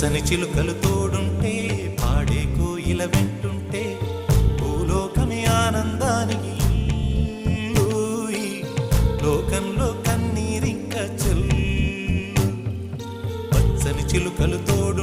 పచ్చని చిలుకలు తోడుంటే పాడే కోయిల వెంటుంటే భూలోకమే ఆనందానికి ఊయి. లోకంలో కన్నీరింక చెల్లు పచ్చని చిలుకలు తోడు